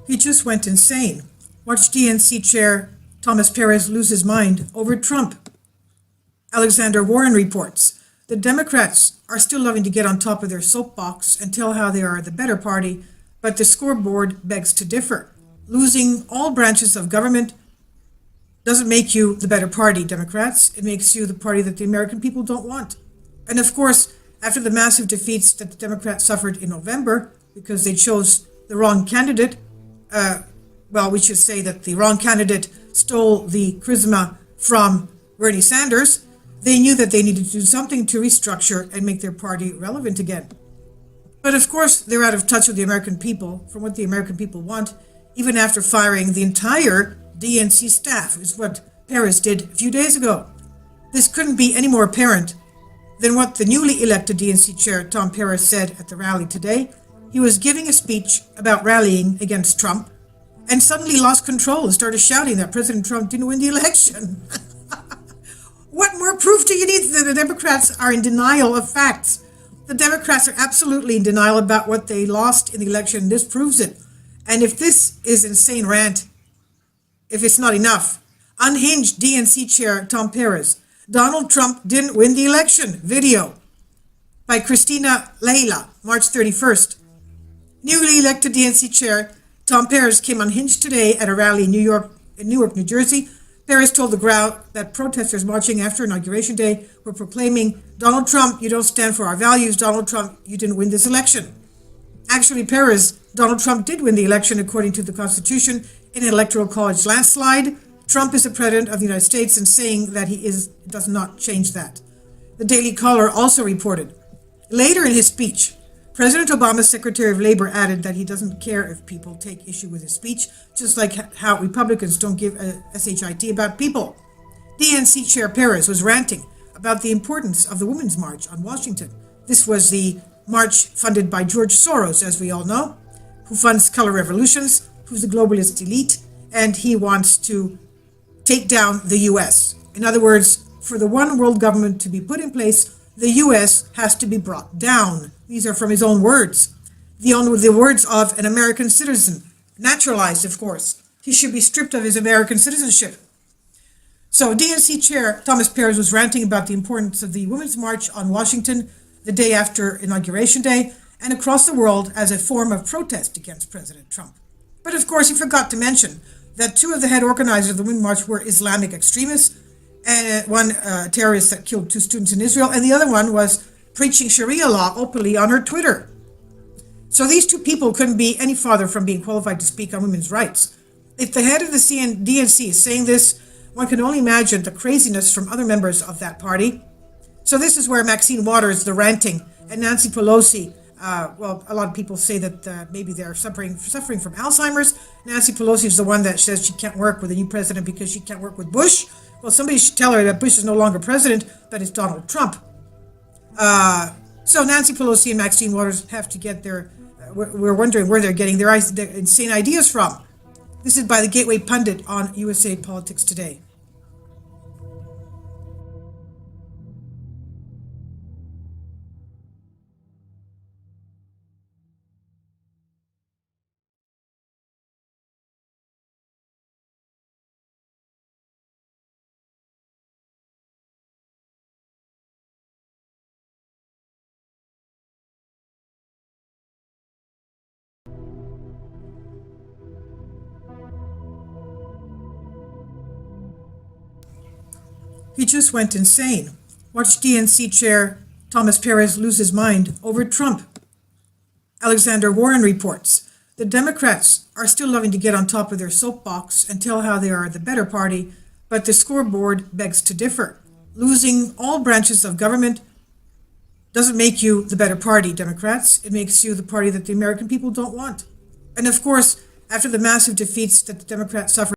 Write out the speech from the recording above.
He just went insane. Watch DNC chair Thomas Perez lose his mind over Trump. Alexander Warren reports the Democrats are still loving to get on top of their soapbox and tell how they are the better party, but the scoreboard begs to differ. Losing all branches of government doesn't make you the better party, Democrats. It makes you the party that the American people don't want. And of course, after the massive defeats that the Democrats suffered in November because they chose the wrong candidate, we should say that the wrong candidate stole the charisma from Bernie Sanders, they knew that they needed to do something to restructure and make their party relevant again. But of course, they're out of touch with the American people from what the American people want, even after firing the entire DNC staff, is what Perez did a few days ago. This couldn't be any more apparent than what the newly elected DNC chair, Tom Perez, said at the rally today. He was giving a speech about rallying against Trump and suddenly lost control and started shouting that President Trump didn't win the election. What more proof do you need that the Democrats are in denial of facts? The Democrats are absolutely in denial about what they lost in the election. This proves it. And if this is insane rant, if it's not enough, unhinged DNC chair Tom Perez, Donald Trump didn't win the election video by Christina Leila, March 31st. Newly elected DNC chair Tom Perez came unhinged today at a rally in Newark, New Jersey. Perez told the crowd that protesters marching after Inauguration Day were proclaiming, "Donald Trump, you don't stand for our values. Donald Trump, you didn't win this election." Actually, Donald Trump did win the election according to the Constitution in an electoral college landslide. Trump is the president of the United States, and saying that he is does not change that. The Daily Caller also reported. Later in his speech, President Obama's Secretary of Labor added that he doesn't care if people take issue with his speech, just like how Republicans don't give a shit about people. DNC Chair Perez was ranting about the importance of the Women's March on Washington. This was the march funded by George Soros, as we all know, who funds color revolutions, who's the globalist elite, and he wants to take down the U.S. In other words, for the one world government to be put in place, the U.S. has to be brought down. These are from his own words. The words of an American citizen, naturalized, of course. He should be stripped of his American citizenship. So DNC Chair Thomas Perez was ranting about the importance of the Women's March on Washington the day after Inauguration Day and across the world as a form of protest against President Trump. But of course, he forgot to mention that two of the head organizers of the Women's March were Islamic extremists, and one terrorist that killed 2 students in Israel, and the other one was preaching Sharia law openly on her Twitter. So these two people couldn't be any farther from being qualified to speak on women's rights. If the head of the DNC is saying this, one can only imagine the craziness from other members of that party. So this is where Maxine Waters, the ranting, and Nancy Pelosi, a lot of people say that maybe they're suffering from Alzheimer's. Nancy Pelosi is the one that says she can't work with the new president because she can't work with Bush. Well, somebody should tell her that Bush is no longer president, but it's Donald Trump. So Nancy Pelosi and Maxine Waters have to get we're wondering where they're getting their insane ideas from. This is by the Gateway Pundit on USA Politics Today. He just went insane. Watch DNC chair Thomas Perez lose his mind over Trump. Alexander Warren reports the Democrats are still loving to get on top of their soapbox and tell how they are the better party, but the scoreboard begs to differ. Losing all branches of government doesn't make you the better party, Democrats. It makes you the party that the American people don't want. And of course, after the massive defeats that the Democrats suffered